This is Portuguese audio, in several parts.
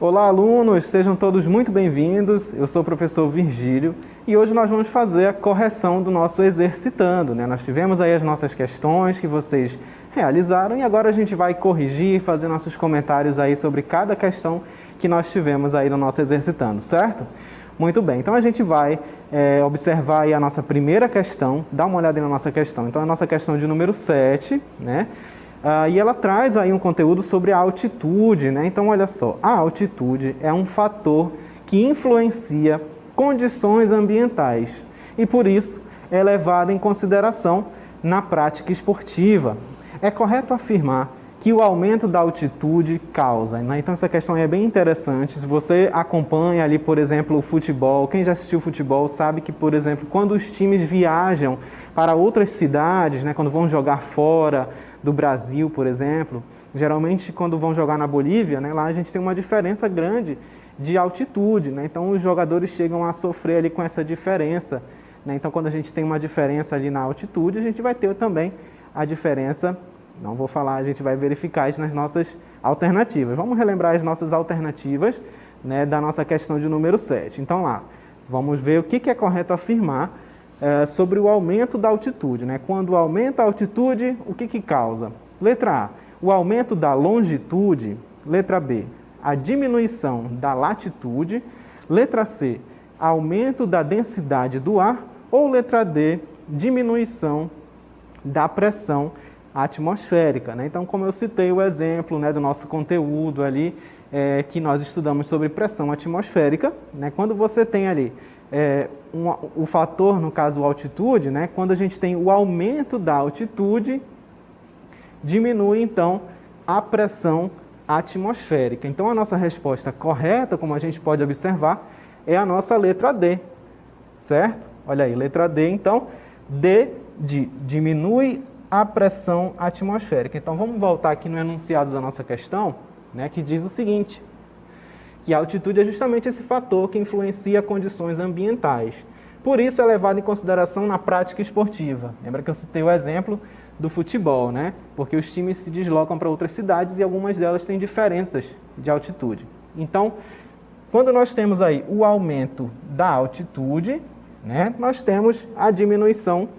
Olá, alunos! Sejam todos muito bem-vindos. Eu sou o professor Virgílio e hoje nós vamos fazer a correção do nosso exercitando, né? Nós tivemos aí as nossas questões que vocês realizaram e agora a gente vai corrigir, fazer nossos comentários aí sobre cada questão que nós tivemos aí no nosso exercitando, certo? Muito bem, então a gente vai observar aí a nossa primeira questão, dá uma olhada aí na nossa questão. Então a nossa questão de número 7, né? E ela traz aí um conteúdo sobre a altitude, né? Então, olha só, a altitude é um fator que influencia condições ambientais e, por isso, é levada em consideração na prática esportiva. É correto afirmar que o aumento da altitude causa, né? Então, essa questão é bem interessante. Se você acompanha ali, por exemplo, o futebol, quem já assistiu futebol sabe que, por exemplo, quando os times viajam para outras cidades, né? Quando vão jogar fora do Brasil, por exemplo, geralmente quando vão jogar na Bolívia, né, lá a gente tem uma diferença grande de altitude, né? Então os jogadores chegam a sofrer ali com essa diferença, né? Então quando a gente tem uma diferença ali na altitude, a gente vai ter também a diferença, não vou falar, a gente vai verificar isso nas nossas alternativas. Vamos relembrar as nossas alternativas, né, da nossa questão de número 7. Então lá, vamos ver o que é correto afirmar sobre o aumento da altitude, né? Quando aumenta a altitude, o que causa? Letra A, o aumento da longitude. Letra B, a diminuição da latitude. Letra C, aumento da densidade do ar. Ou letra D, diminuição da pressão atmosférica, né? Então, como eu citei o exemplo, né, do nosso conteúdo ali, que nós estudamos sobre pressão atmosférica, né? Quando você tem ali o fator, no caso, a altitude, né? Quando a gente tem o aumento da altitude, diminui, então, a pressão atmosférica. Então, a nossa resposta correta, como a gente pode observar, é a nossa letra D, certo? Olha aí, letra D, então, D de diminui a pressão atmosférica. Então, vamos voltar aqui no enunciado da nossa questão, né, que diz o seguinte, que a altitude é justamente esse fator que influencia condições ambientais. Por isso é levado em consideração na prática esportiva. Lembra que eu citei o exemplo do futebol, né? Porque os times se deslocam para outras cidades e algumas delas têm diferenças de altitude. Então, quando nós temos aí o aumento da altitude, né, nós temos a diminuição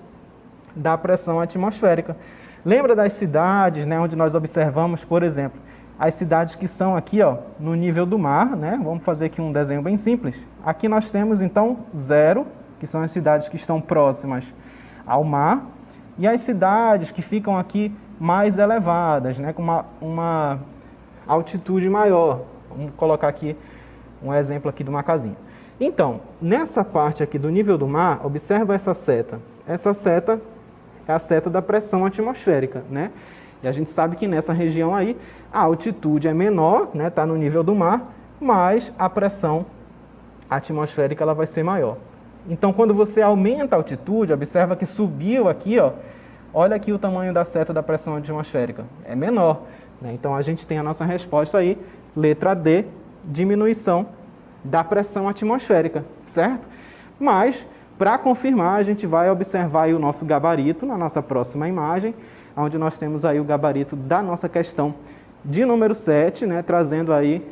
da pressão atmosférica. Lembra das cidades, né, onde nós observamos, por exemplo, as cidades que são aqui, ó, no nível do mar, né? Vamos fazer aqui um desenho bem simples. Aqui nós temos, então, 0, que são as cidades que estão próximas ao mar, e as cidades que ficam aqui mais elevadas, né? Com uma altitude maior. Vamos colocar aqui um exemplo aqui de uma casinha. Então, nessa parte aqui do nível do mar, observa essa seta. Essa seta é a seta da pressão atmosférica, né? E a gente sabe que nessa região aí, a altitude é menor, né, tá no nível do mar, mas a pressão atmosférica ela vai ser maior. Então, quando você aumenta a altitude, observa que subiu aqui, ó, olha aqui o tamanho da seta da pressão atmosférica, é menor, né? Então, a gente tem a nossa resposta aí, letra D, diminuição da pressão atmosférica, certo? Mas, para confirmar, a gente vai observar aí o nosso gabarito na nossa próxima imagem, onde nós temos aí o gabarito da nossa questão de número 7, né, trazendo aí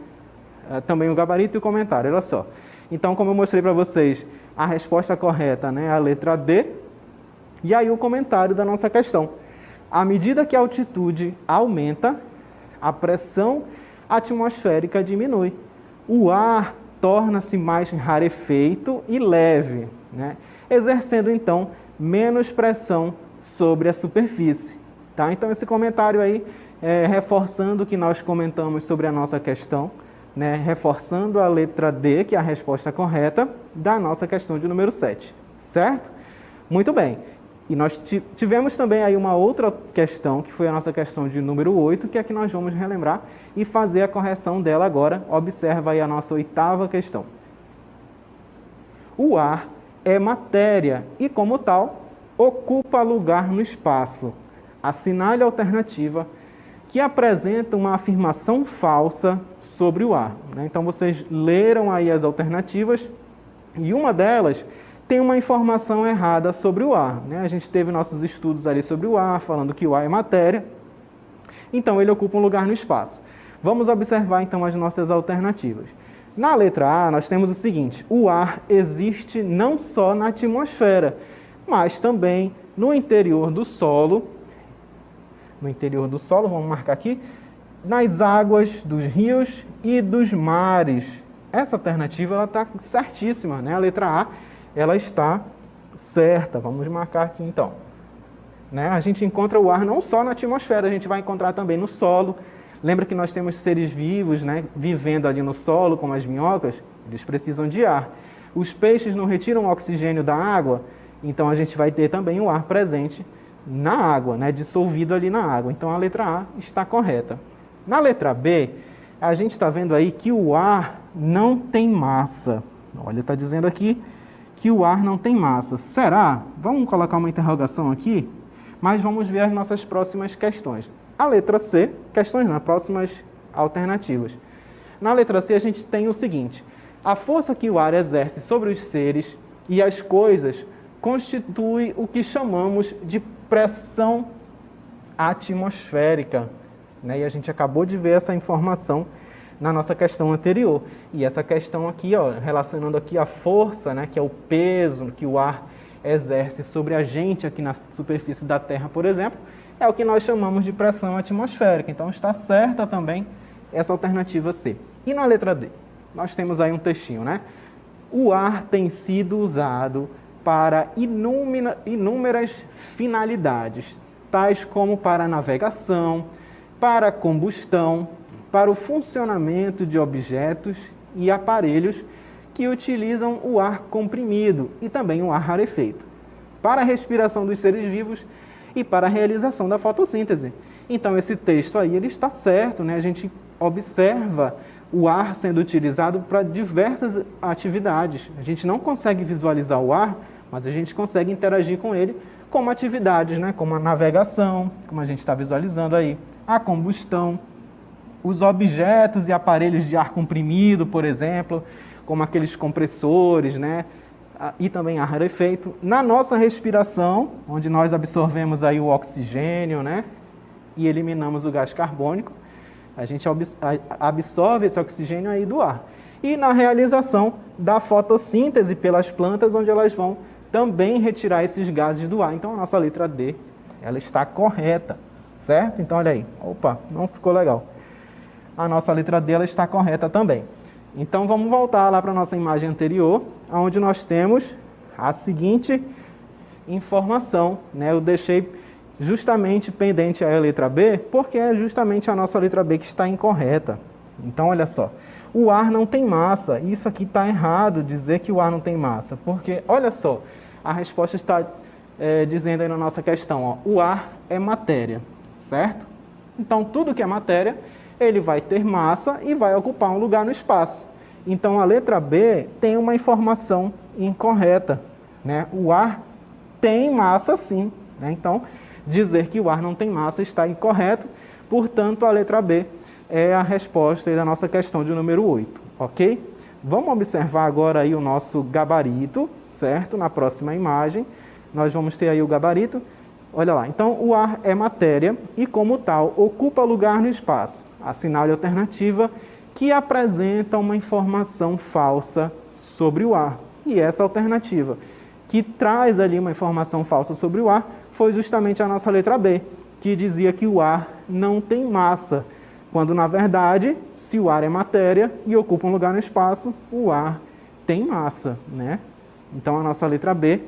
também o gabarito e o comentário, olha só. Então, como eu mostrei para vocês, a resposta correta, né, é a letra D, e aí o comentário da nossa questão. À medida que a altitude aumenta, a pressão atmosférica diminui. O ar torna-se mais rarefeito e leve, né, exercendo, então, menos pressão sobre a superfície. Tá? Então, esse comentário aí, reforçando o que nós comentamos sobre a nossa questão, né? Reforçando a letra D, que é a resposta correta, da nossa questão de número 7, certo? Muito bem. E nós tivemos também aí uma outra questão, que foi a nossa questão de número 8, que é que nós vamos relembrar e fazer a correção dela agora. Observa aí a nossa 8ª questão. O ar é matéria e, como tal, ocupa lugar no espaço. Assinale a alternativa que apresenta uma afirmação falsa sobre o ar, né? Então, vocês leram aí as alternativas e uma delas tem uma informação errada sobre o ar, né? A gente teve nossos estudos ali sobre o ar, falando que o ar é matéria, então ele ocupa um lugar no espaço. Vamos observar então as nossas alternativas. Na letra A, nós temos o seguinte: o ar existe não só na atmosfera, mas também no interior do solo. No interior do solo, vamos marcar aqui, nas águas dos rios e dos mares. Essa alternativa ela está certíssima, né? A letra A ela está certa. Vamos marcar aqui então. Né? A gente encontra o ar não só na atmosfera, a gente vai encontrar também no solo. Lembra que nós temos seres vivos, né, vivendo ali no solo, como as minhocas? Eles precisam de ar. Os peixes não retiram o oxigênio da água, então a gente vai ter também o ar presente na água, né, dissolvido ali na água. Então a letra A está correta. Na letra B, a gente está vendo aí que o ar não tem massa. Olha, está dizendo aqui que o ar não tem massa. Será? Vamos colocar uma interrogação aqui, mas vamos ver as nossas próximas questões. A letra C, questões nas próximas alternativas. Na letra C a gente tem o seguinte: a força que o ar exerce sobre os seres e as coisas constitui o que chamamos de pressão atmosférica. Né? E a gente acabou de ver essa informação na nossa questão anterior. E essa questão aqui, ó, relacionando aqui a força, né, que é o peso que o ar exerce sobre a gente aqui na superfície da Terra, por exemplo, é o que nós chamamos de pressão atmosférica. Então está certa também essa alternativa C. E na letra D? Nós temos aí um textinho, né? O ar tem sido usado para inúmeras finalidades, tais como para navegação, para combustão, para o funcionamento de objetos e aparelhos que utilizam o ar comprimido e também o ar rarefeito, para a respiração dos seres vivos e para a realização da fotossíntese. Então esse texto aí ele está certo, né? A gente observa o ar sendo utilizado para diversas atividades. A gente não consegue visualizar o ar, mas a gente consegue interagir com ele como atividades, né? Como a navegação, como a gente está visualizando aí, a combustão, os objetos e aparelhos de ar comprimido, por exemplo, como aqueles compressores, né? E também ar rarefeito. Na nossa respiração, onde nós absorvemos aí o oxigênio, né? E eliminamos o gás carbônico, a gente absorve esse oxigênio aí do ar. E na realização da fotossíntese pelas plantas, onde elas vão também retirar esses gases do ar. Então a nossa letra D, ela está correta, certo? Então olha aí, opa, não ficou legal. A nossa letra D, ela está correta também. Então vamos voltar lá para a nossa imagem anterior, onde nós temos a seguinte informação, né? Eu deixei justamente pendente a letra B, porque é justamente a nossa letra B que está incorreta. Então olha só, o ar não tem massa. Isso aqui está errado, dizer que o ar não tem massa, porque olha só, a resposta está dizendo aí na nossa questão, ó, o ar é matéria, certo? Então tudo que é matéria, ele vai ter massa e vai ocupar um lugar no espaço. Então a letra B tem uma informação incorreta, né? O ar tem massa sim, né? Então dizer que o ar não tem massa está incorreto, portanto a letra B é a resposta aí da nossa questão de número 8, ok? Vamos observar agora aí o nosso gabarito, certo? Na próxima imagem nós vamos ter aí o gabarito. Olha lá, então o ar é matéria e, como tal, ocupa lugar no espaço. Assinale a alternativa que apresenta uma informação falsa sobre o ar. E essa alternativa que traz ali uma informação falsa sobre o ar foi justamente a nossa letra B, que dizia que o ar não tem massa, quando, na verdade, se o ar é matéria e ocupa um lugar no espaço, o ar tem massa, né? Então a nossa letra B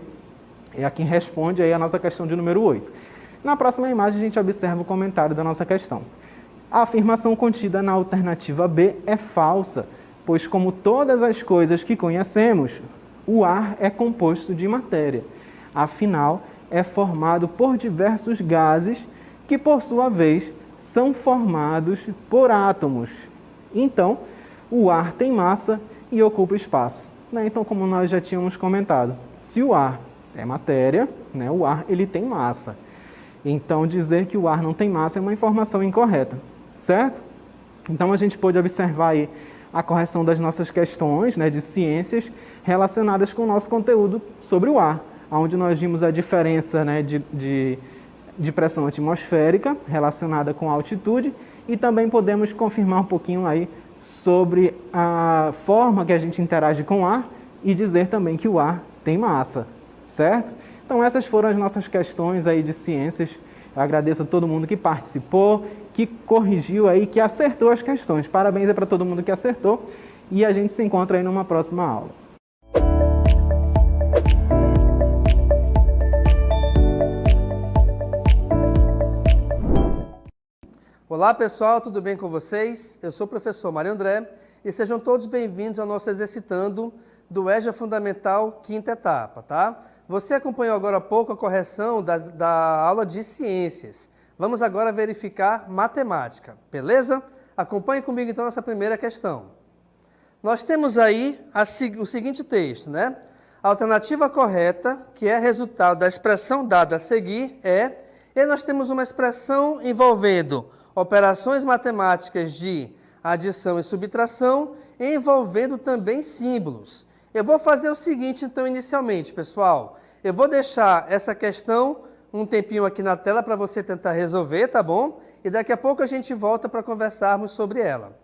é a que responde aí a nossa questão de número 8. Na próxima imagem, a gente observa o comentário da nossa questão. A afirmação contida na alternativa B é falsa, pois, como todas as coisas que conhecemos, o ar é composto de matéria. Afinal, é formado por diversos gases que, por sua vez, são formados por átomos. Então, o ar tem massa e ocupa espaço. Né? Então, como nós já tínhamos comentado, se o ar é matéria, né? O ar ele tem massa. Então, dizer que o ar não tem massa é uma informação incorreta, certo? Então, a gente pode observar aí a correção das nossas questões, né, de ciências relacionadas com o nosso conteúdo sobre o ar, onde nós vimos a diferença, né, de pressão atmosférica relacionada com a altitude e também podemos confirmar um pouquinho aí sobre a forma que a gente interage com o ar e dizer também que o ar tem massa, certo? Então essas foram as nossas questões aí de ciências. Eu agradeço a todo mundo que participou, que corrigiu aí, que acertou as questões. Parabéns para todo mundo que acertou e a gente se encontra aí numa próxima aula. Olá pessoal, tudo bem com vocês? Eu sou o professor Mário André e sejam todos bem-vindos ao nosso Exercitando do EJA Fundamental, quinta etapa, tá? Você acompanhou agora há pouco a correção da aula de ciências. Vamos agora verificar matemática, beleza? Acompanhe comigo então essa primeira questão. Nós temos aí o seguinte texto, né? A alternativa correta, que é resultado da expressão dada a seguir, e nós temos uma expressão envolvendo operações matemáticas de adição e subtração, envolvendo também símbolos. Eu vou fazer o seguinte, então, inicialmente, pessoal. Eu vou deixar essa questão um tempinho aqui na tela para você tentar resolver, tá bom? E daqui a pouco a gente volta para conversarmos sobre ela.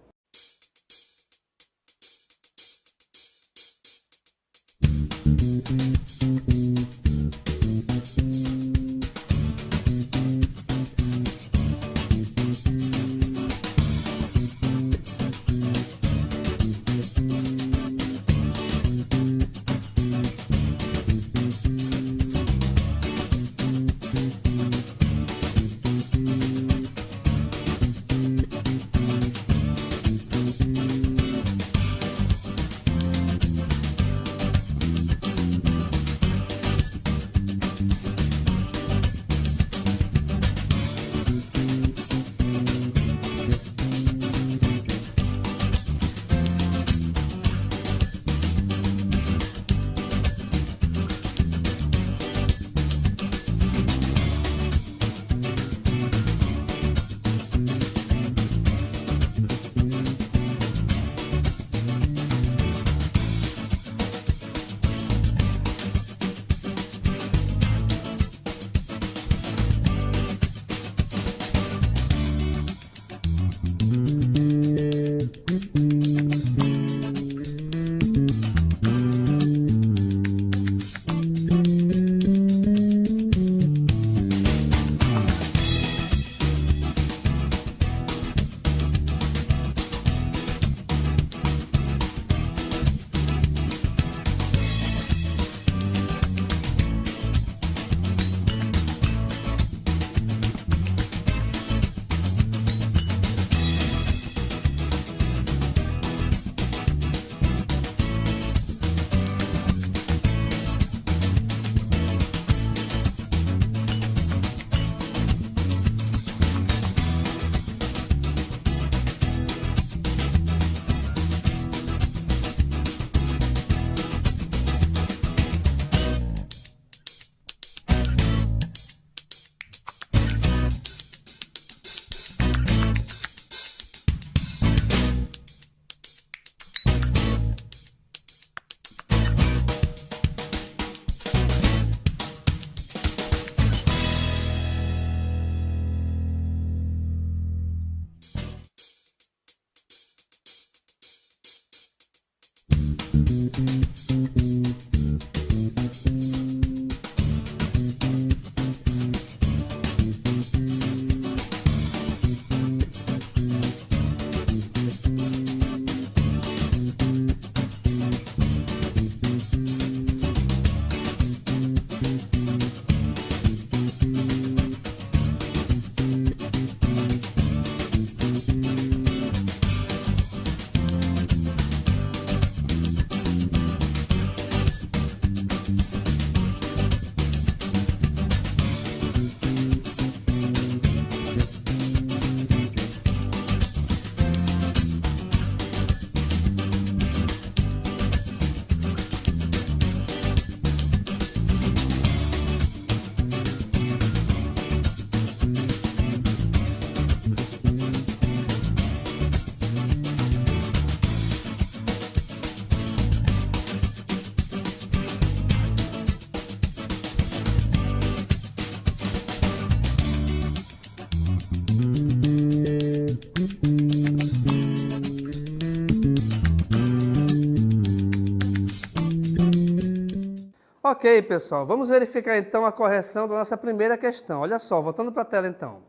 Ok, pessoal, vamos verificar então a correção da nossa primeira questão. Olha só, voltando para a tela então.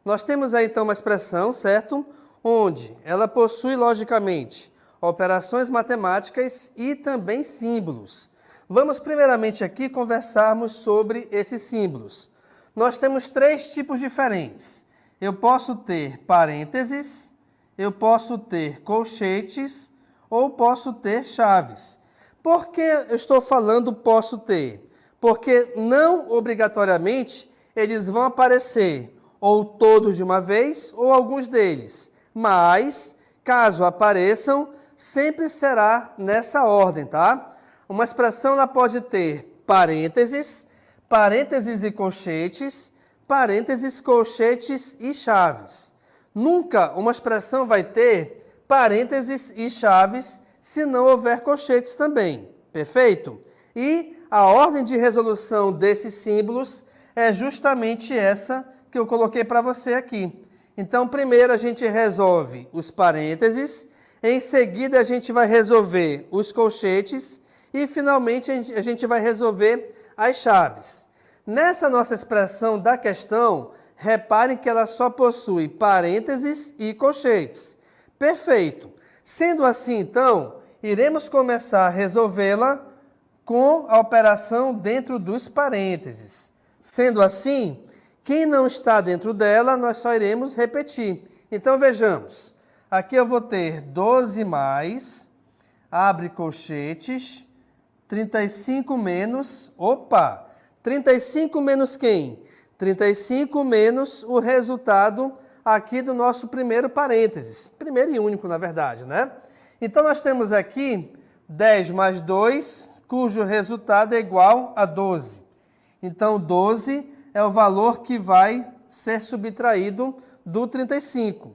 Nós temos aí então uma expressão, certo? Onde ela possui, logicamente, operações matemáticas e também símbolos. Vamos primeiramente aqui conversarmos sobre esses símbolos. Nós temos três tipos diferentes. Eu posso ter parênteses, eu posso ter colchetes ou posso ter chaves. Por que eu estou falando posso ter? Porque não obrigatoriamente eles vão aparecer ou todos de uma vez ou alguns deles. Mas, caso apareçam, sempre será nessa ordem, tá? Uma expressão ela pode ter parênteses, parênteses e colchetes, parênteses, colchetes e chaves. Nunca uma expressão vai ter parênteses e chaves se não houver colchetes também, perfeito? E a ordem de resolução desses símbolos é justamente essa que eu coloquei para você aqui. Então, primeiro a gente resolve os parênteses, em seguida a gente vai resolver os colchetes e, finalmente, a gente vai resolver as chaves. Nessa nossa expressão da questão, reparem que ela só possui parênteses e colchetes. Perfeito. Sendo assim, então, iremos começar a resolvê-la com a operação dentro dos parênteses. Sendo assim, quem não está dentro dela, nós só iremos repetir. Então, vejamos. Aqui eu vou ter 12 mais, abre colchetes, 35 menos, 35 menos quem? 35 menos o resultado aqui do nosso primeiro parênteses. Primeiro e único, na verdade, né? Então, nós temos aqui 10 mais 2, cujo resultado é igual a 12. Então, 12 é o valor que vai ser subtraído do 35.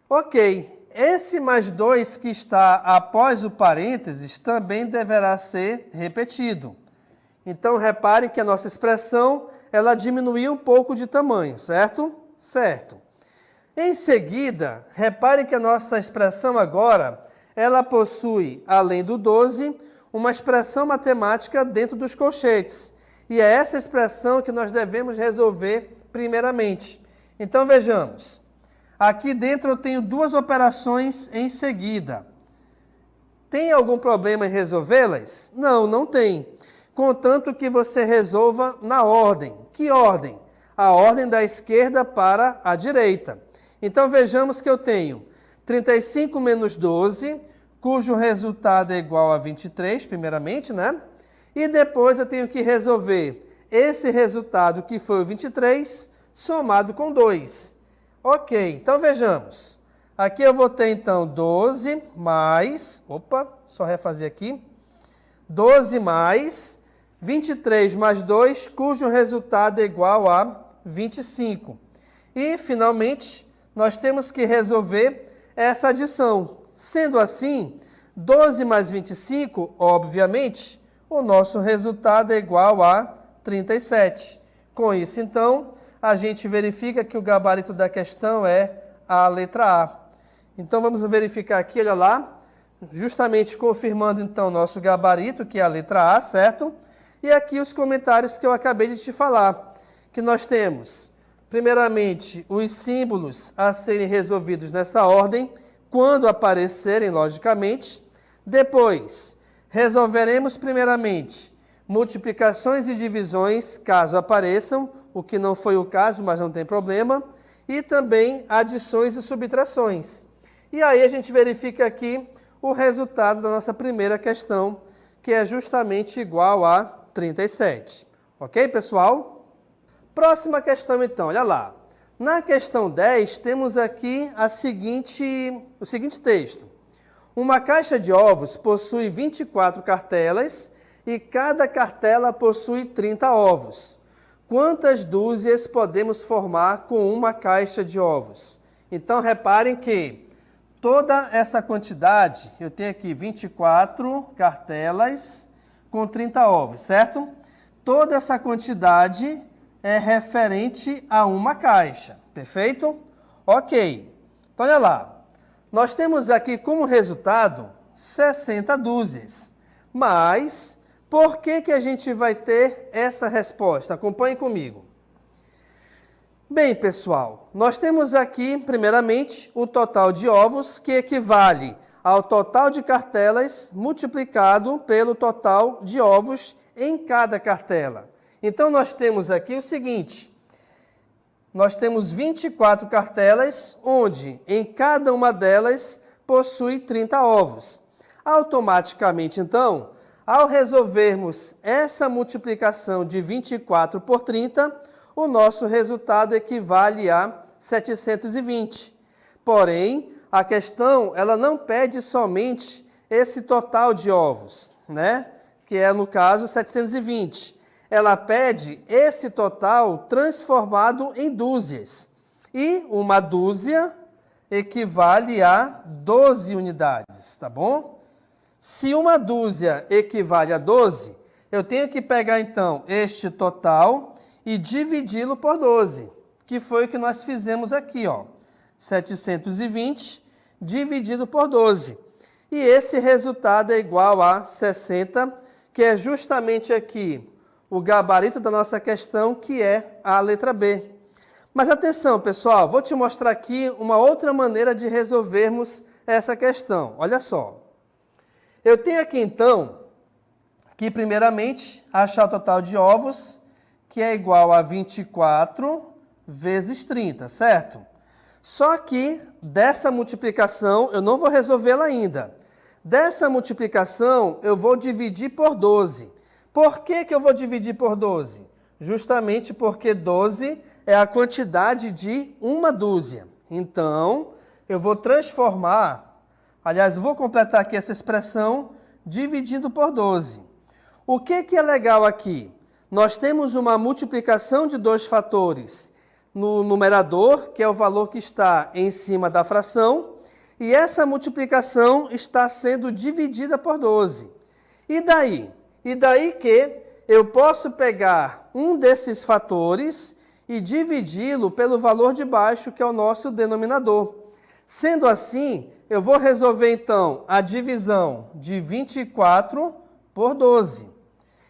Ok, esse mais 2 que está após o parênteses também deverá ser repetido. Então, reparem que a nossa expressão ela diminuiu um pouco de tamanho, certo? Certo. Em seguida, reparem que a nossa expressão agora, ela possui, além do 12, uma expressão matemática dentro dos colchetes. E é essa expressão que nós devemos resolver primeiramente. Então, vejamos. Aqui dentro eu tenho duas operações em seguida. Tem algum problema em resolvê-las? Não, não tem. Contanto que você resolva na ordem. Que ordem? A ordem da esquerda para a direita. Então, vejamos que eu tenho 35 menos 12, cujo resultado é igual a 23, primeiramente, né? E depois eu tenho que resolver esse resultado, que foi o 23, somado com 2. Ok, então vejamos. Aqui eu vou ter, então, 12 mais... só refazer aqui. 12 mais 23 mais 2, cujo resultado é igual a 25. E, finalmente, nós temos que resolver essa adição. Sendo assim, 12 mais 25, obviamente, o nosso resultado é igual a 37. Com isso, então, a gente verifica que o gabarito da questão é a letra A. Então, vamos verificar aqui, olha lá, justamente confirmando, então, nosso gabarito, que é a letra A, certo? E aqui os comentários que eu acabei de te falar, que nós temos, primeiramente, os símbolos a serem resolvidos nessa ordem, quando aparecerem, logicamente. Depois, resolveremos, primeiramente, multiplicações e divisões, caso apareçam, o que não foi o caso, mas não tem problema, e também adições e subtrações. E aí a gente verifica aqui o resultado da nossa primeira questão, que é justamente igual a 37. Ok, pessoal? Próxima questão, então, olha lá. Na questão 10, temos aqui o seguinte texto. Uma caixa de ovos possui 24 cartelas e cada cartela possui 30 ovos. Quantas dúzias podemos formar com uma caixa de ovos? Então, reparem que toda essa quantidade, eu tenho aqui 24 cartelas com 30 ovos, certo? Toda essa quantidade é referente a uma caixa, perfeito? Ok, então olha lá. Nós temos aqui como resultado 60 dúzias, mas Por que a gente vai ter essa resposta? Acompanhe comigo. Bem, pessoal, nós temos aqui, primeiramente, o total de ovos, que equivale ao total de cartelas multiplicado pelo total de ovos em cada cartela. Então, nós temos aqui o seguinte: nós temos 24 cartelas, onde em cada uma delas possui 30 ovos. Automaticamente, então, ao resolvermos essa multiplicação de 24 por 30, o nosso resultado equivale a 720. Porém, a questão ela não pede somente esse total de ovos, né? Que é, no caso, 720. Ela pede esse total transformado em dúzias. E uma dúzia equivale a 12 unidades, tá bom? Se uma dúzia equivale a 12, eu tenho que pegar, então, este total e dividi-lo por 12, que foi o que nós fizemos aqui, ó. 720 dividido por 12. E esse resultado é igual a 60, que é justamente aqui o gabarito da nossa questão, que é a letra B. Mas atenção, pessoal, vou te mostrar aqui uma outra maneira de resolvermos essa questão. Olha só. Eu tenho aqui, então, que primeiramente achar o total de ovos, que é igual a 24 vezes 30, certo? Só que dessa multiplicação, eu não vou resolvê-la ainda. Dessa multiplicação, eu vou dividir por 12. Por que eu vou dividir por 12? Justamente porque 12 é a quantidade de uma dúzia. Então, eu vou transformar, aliás, vou completar aqui essa expressão dividindo por 12. O que é legal aqui? Nós temos uma multiplicação de dois fatores no numerador, que é o valor que está em cima da fração, e essa multiplicação está sendo dividida por 12. E daí? E daí que eu posso pegar um desses fatores e dividi-lo pelo valor de baixo, que é o nosso denominador. Sendo assim, eu vou resolver, então, a divisão de 24 por 12.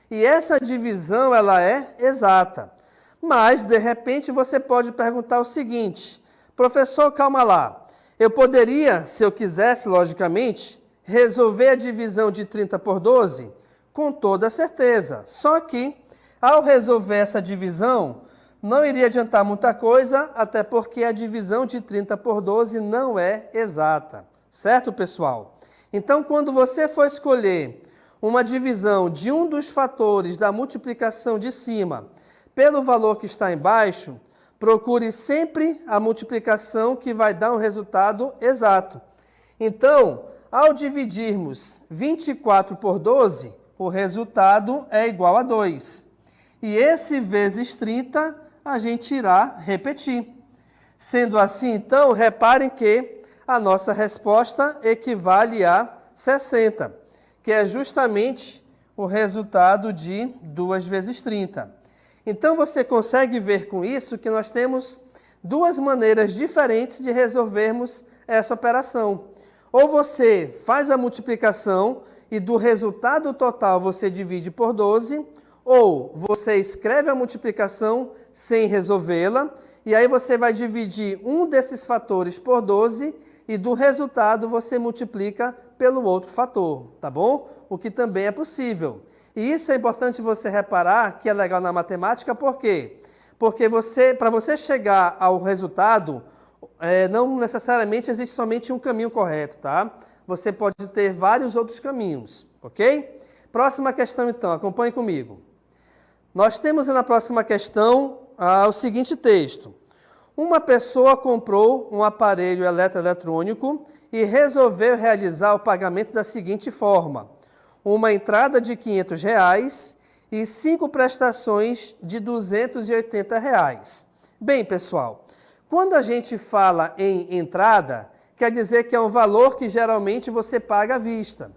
E essa divisão, ela é exata. Mas, de repente, você pode perguntar o seguinte: professor, calma lá. Eu poderia, se eu quisesse, logicamente, resolver a divisão de 30 por 12? Com toda certeza. Só que, ao resolver essa divisão, não iria adiantar muita coisa, até porque a divisão de 30 por 12 não é exata. Certo, pessoal? Então, quando você for escolher uma divisão de um dos fatores da multiplicação de cima pelo valor que está embaixo, procure sempre a multiplicação que vai dar um resultado exato. Então, ao dividirmos 24 por 12, o resultado é igual a 2. E esse vezes 30, a gente irá repetir. Sendo assim, então, reparem que a nossa resposta equivale a 60, que é justamente o resultado de 2 vezes 30. Então, você consegue ver com isso que nós temos duas maneiras diferentes de resolvermos essa operação. Ou você faz a multiplicação e do resultado total você divide por 12, ou você escreve a multiplicação sem resolvê-la, e aí você vai dividir um desses fatores por 12 e do resultado você multiplica pelo outro fator, tá bom? O que também é possível. E isso é importante você reparar, que é legal na matemática, por quê? Porque para você chegar ao resultado, não necessariamente existe somente um caminho correto, tá? Você pode ter vários outros caminhos, ok? Próxima questão, então, acompanhe comigo. Nós temos na próxima questão o seguinte texto. Uma pessoa comprou um aparelho eletroeletrônico e resolveu realizar o pagamento da seguinte forma: uma entrada de R$500 e 5 prestações de R$280. Bem, pessoal, quando a gente fala em entrada, quer dizer que é um valor que geralmente você paga à vista,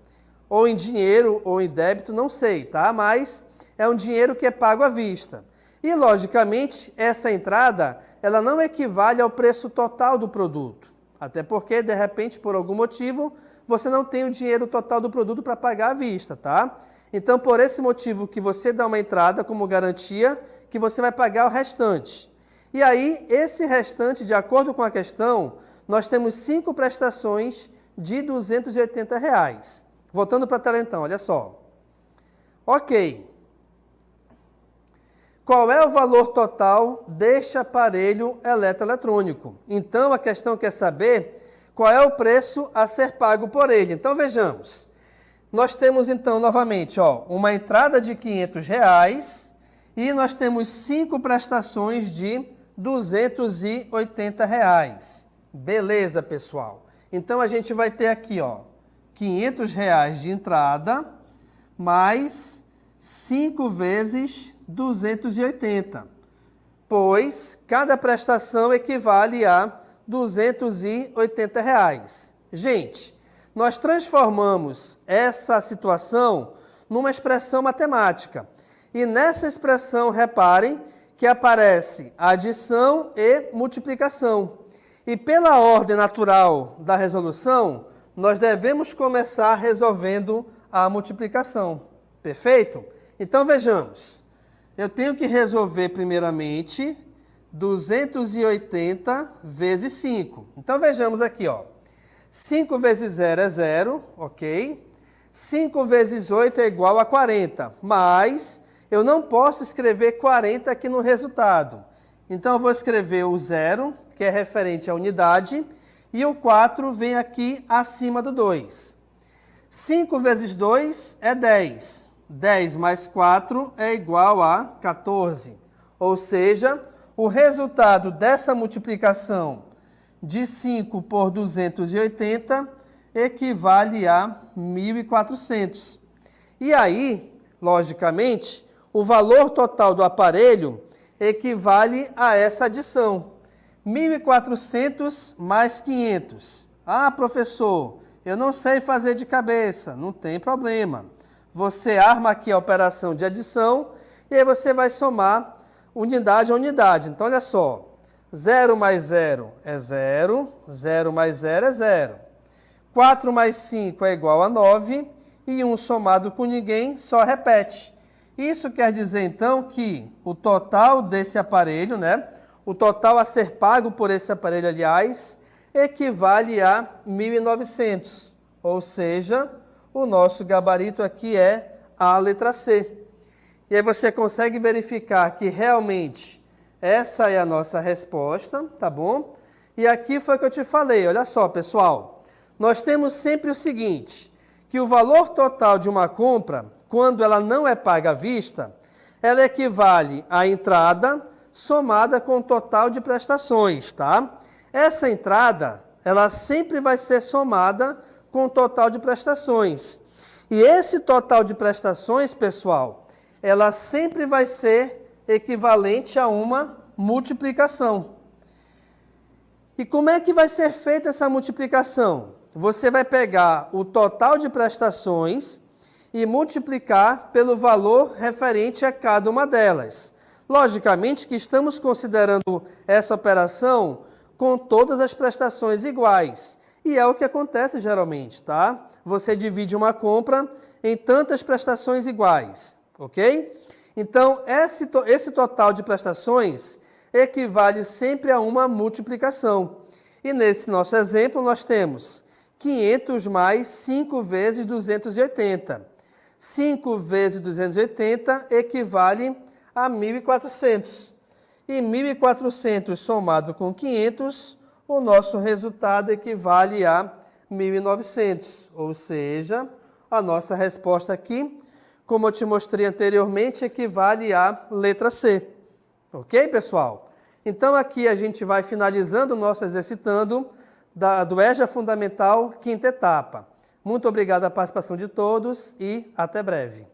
ou em dinheiro ou em débito, não sei, tá? Mas é um dinheiro que é pago à vista. E, logicamente, essa entrada, ela não equivale ao preço total do produto. Até porque, de repente, por algum motivo, você não tem o dinheiro total do produto para pagar à vista, tá? Então, por esse motivo que você dá uma entrada como garantia, que você vai pagar o restante. E aí, esse restante, de acordo com a questão, nós temos 5 prestações de R$ 280. Voltando para a tela então, olha só. Ok. Qual é o valor total deste aparelho eletroeletrônico? Então, a questão quer saber qual é o preço a ser pago por ele. Então, vejamos. Nós temos, então, novamente, uma entrada de R$ 500 e nós temos 5 prestações de R$ 280. Beleza, pessoal? Então, a gente vai ter aqui, R$ 500 de entrada, mais 5 vezes 280, pois cada prestação equivale a R$ 280. Gente, nós transformamos essa situação numa expressão matemática. E nessa expressão, reparem que aparece adição e multiplicação. E pela ordem natural da resolução, nós devemos começar resolvendo a multiplicação. Perfeito? Então, vejamos. Eu tenho que resolver, primeiramente, 280 vezes 5. Então, vejamos aqui, 5 vezes 0 é 0, ok? 5 vezes 8 é igual a 40, mas eu não posso escrever 40 aqui no resultado. Então, eu vou escrever o 0, que é referente à unidade, e o 4 vem aqui acima do 2. 5 vezes 2 é 10. 10 mais 4 é igual a 14. Ou seja, o resultado dessa multiplicação de 5 por 280 equivale a 1.400. E aí, logicamente, o valor total do aparelho equivale a essa adição. 1.400 mais 500. Ah, professor, eu não sei fazer de cabeça. Não tem problema. Você arma aqui a operação de adição e aí você vai somar unidade a unidade. Então, olha só. 0 mais 0 é 0. 0 mais 0 é 0. 4 mais 5 é igual a 9. E 1 somado com ninguém só repete. Isso quer dizer, então, que o total desse aparelho, o total a ser pago por esse aparelho, aliás, equivale a 1.900. Ou seja, o nosso gabarito aqui é a letra C. E aí você consegue verificar que realmente essa é a nossa resposta, tá bom? E aqui foi o que eu te falei, olha só, pessoal. Nós temos sempre o seguinte, que o valor total de uma compra, quando ela não é paga à vista, ela equivale à entrada somada com o total de prestações, tá? Essa entrada, ela sempre vai ser somada com o total de prestações. E esse total de prestações, pessoal, ela sempre vai ser equivalente a uma multiplicação. E como é que vai ser feita essa multiplicação? Você vai pegar o total de prestações e multiplicar pelo valor referente a cada uma delas. Logicamente que estamos considerando essa operação com todas as prestações iguais. E é o que acontece geralmente, tá? Você divide uma compra em tantas prestações iguais, ok? Então, esse total de prestações equivale sempre a uma multiplicação. E nesse nosso exemplo, nós temos 500 mais 5 vezes 280. 5 vezes 280 equivale a 1.400. E 1.400 somado com 500, o nosso resultado equivale a 1.900. Ou seja, a nossa resposta aqui, como eu te mostrei anteriormente, equivale à letra C. Ok, pessoal? Então, aqui a gente vai finalizando o nosso exercitando do EJA Fundamental, quinta etapa. Muito obrigado à participação de todos e até breve.